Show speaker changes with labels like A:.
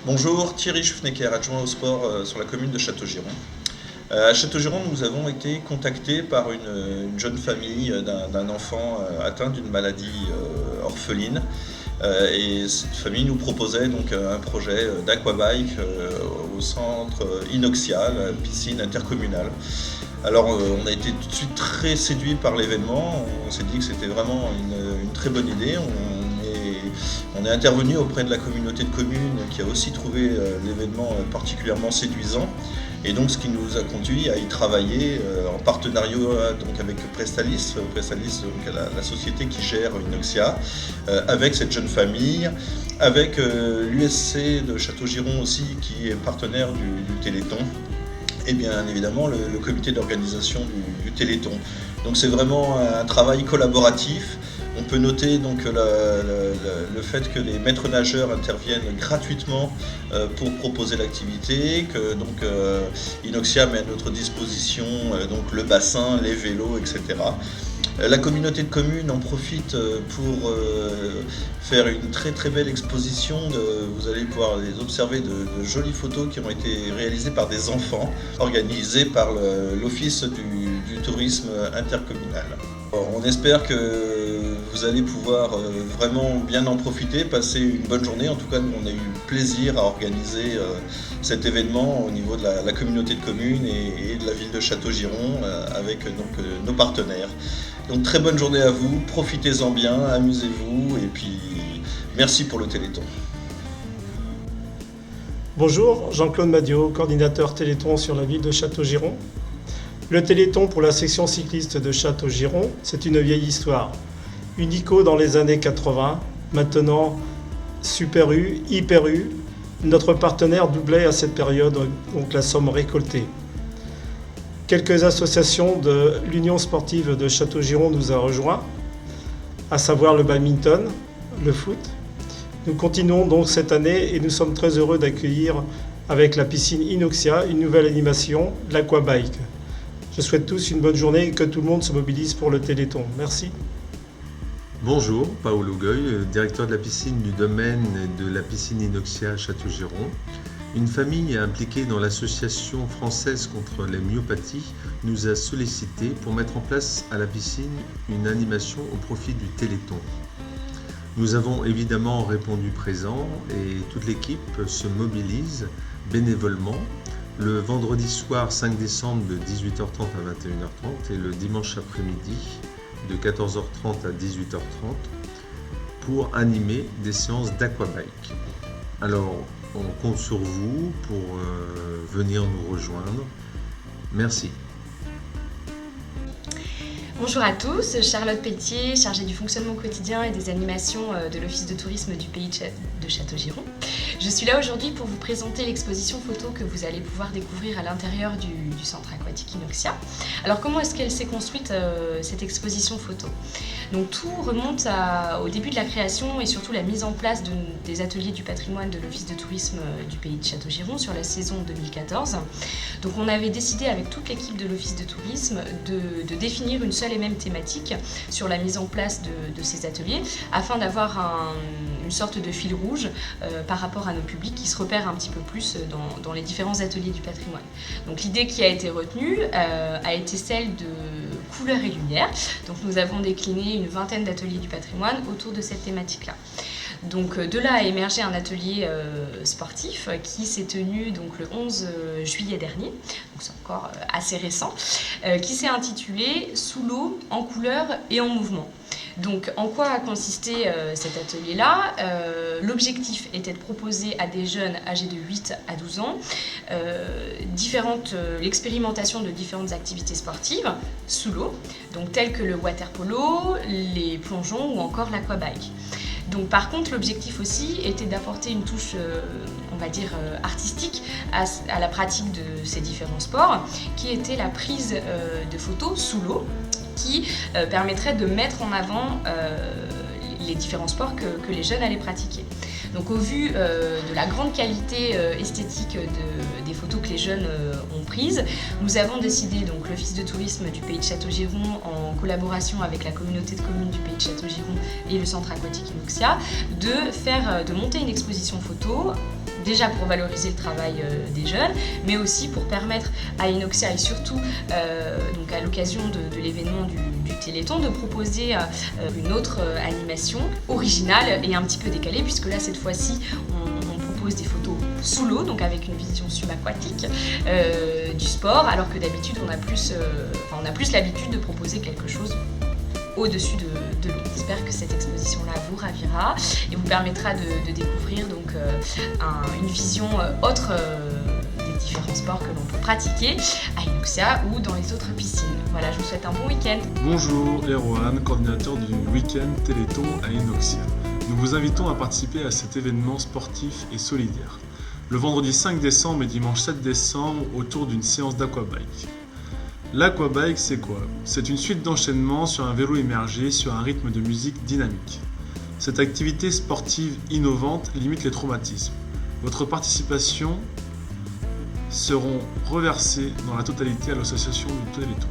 A: Bonjour, Thierry Schuffnecker, adjoint au sport sur la commune de Châteaugiron. À Châteaugiron, nous avons été contactés par une jeune famille d'un enfant atteint d'une maladie orpheline. Et cette famille nous proposait donc un projet d'aquabike au centre Inoxia, la piscine intercommunale. Alors on a été tout de suite très séduits par l'événement, on s'est dit que c'était vraiment une très bonne idée. On est intervenu auprès de la communauté de communes qui a aussi trouvé l'événement particulièrement séduisant. Et donc ce qui nous a conduit à y travailler en partenariat donc avec Prestalis, donc la société qui gère Inoxia, avec cette jeune famille, avec l'USC de Châteaugiron aussi qui est partenaire du Téléthon, et bien évidemment le comité d'organisation du Téléthon. Donc c'est vraiment un travail collaboratif. On peut noter donc le fait que les maîtres nageurs interviennent gratuitement pour proposer l'activité, que donc Inoxia met à notre disposition donc le bassin, les vélos, etc. La communauté de communes en profite pour faire une très très belle exposition. Vous allez pouvoir les observer de jolies photos qui ont été réalisées par des enfants, organisées par l'Office du tourisme intercommunal. On espère que vous allez pouvoir vraiment bien en profiter, passer une bonne journée. En tout cas, nous, on a eu plaisir à organiser cet événement au niveau de la communauté de communes et de la ville de Châteaugiron avec donc, nos partenaires. Donc très bonne journée à vous, profitez-en bien, amusez-vous et puis merci pour le Téléthon.
B: Bonjour, Jean-Claude Madiot, coordinateur Téléthon sur la ville de Châteaugiron. Le Téléthon pour la section cycliste de Châteaugiron, c'est une vieille histoire. Une ICO dans les années 80, maintenant Super U, Hyper U. Notre partenaire doublait à cette période donc la somme récoltée. Quelques associations de l'Union sportive de Châteaugiron nous a rejoints, à savoir le badminton, le foot. Nous continuons donc cette année et nous sommes très heureux d'accueillir avec la piscine Inoxia une nouvelle animation, l'aquabike. Je souhaite tous une bonne journée et que tout le monde se mobilise pour le Téléthon. Merci.
C: Bonjour, Paolo Goy, directeur de la piscine du domaine et de la piscine Inoxia à Châteaugiron. Une famille impliquée dans l'association française contre les myopathies nous a sollicité pour mettre en place à la piscine une animation au profit du Téléthon. Nous avons évidemment répondu présent et toute l'équipe se mobilise bénévolement le vendredi soir 5 décembre de 18h30 à 21h30 et le dimanche après-midi de 14h30 à 18h30 pour animer des séances d'aquabike. Alors, on compte sur vous pour venir nous rejoindre. Merci.
D: Bonjour à tous, Charlotte Pelletier, chargée du fonctionnement quotidien et des animations de l'Office de tourisme du pays de Châteaugiron. Je suis là aujourd'hui pour vous présenter l'exposition photo que vous allez pouvoir découvrir à l'intérieur du centre aquatique Inoxia. Alors comment est-ce qu'elle s'est construite cette exposition photo? Donc tout remonte au début de la création et surtout la mise en place des ateliers du patrimoine de l'Office de tourisme du pays de Châteaugiron sur la saison 2014. Donc on avait décidé avec toute l'équipe de l'Office de tourisme de définir une seule et même thématique sur la mise en place de ces ateliers afin d'avoir une sorte de fil rouge par rapport à nos publics qui se repèrent un petit peu plus dans les différents ateliers du patrimoine. Donc l'idée qui a été retenue a été celle de couleurs et lumière. Donc nous avons décliné une vingtaine d'ateliers du patrimoine autour de cette thématique-là. Donc de là a émergé un atelier sportif qui s'est tenu donc, le 11 juillet dernier, donc c'est encore assez récent, qui s'est intitulé « Sous l'eau, en couleurs et en mouvement ». Donc en quoi a consisté cet atelier-là? L'objectif était de proposer à des jeunes âgés de 8 à 12 ans l'expérimentation de différentes activités sportives sous l'eau, donc telles que le water polo, les plongeons ou encore l'aquabike. Donc par contre l'objectif aussi était d'apporter une touche on va dire artistique à la pratique de ces différents sports qui était la prise de photos sous l'eau qui permettrait de mettre en avant les différents sports que les jeunes allaient pratiquer. Donc au vu de la grande qualité esthétique des photos que les jeunes ont prises, nous avons décidé, donc l'Office de tourisme du pays de Châteaugiron, en collaboration avec la communauté de communes du pays de Châteaugiron et le centre aquatique Inoxia, de monter une exposition photo déjà pour valoriser le travail des jeunes, mais aussi pour permettre à Inoxia et surtout donc à l'occasion de l'événement du Téléthon de proposer une autre animation originale et un petit peu décalée, puisque là cette fois-ci on propose des photos sous l'eau, donc avec une vision subaquatique du sport, alors que d'habitude on a plus l'habitude de proposer quelque chose au-dessus de l'eau. J'espère que cette exposition-là vous ravira et vous permettra de découvrir donc une vision autre des différents sports que l'on peut pratiquer à Inoxia ou dans les autres piscines. Voilà, je vous souhaite un bon week-end.
E: Bonjour, Erwan, coordinateur du week-end Téléthon à Inoxia. Nous vous invitons à participer à cet événement sportif et solidaire. Le vendredi 5 décembre et dimanche 7 décembre autour d'une séance d'aquabike. L'aquabike, c'est quoi? C'est une suite d'enchaînements sur un vélo immergé sur un rythme de musique dynamique. Cette activité sportive innovante limite les traumatismes. Votre participation seront reversées dans la totalité à l'association du Téléthon.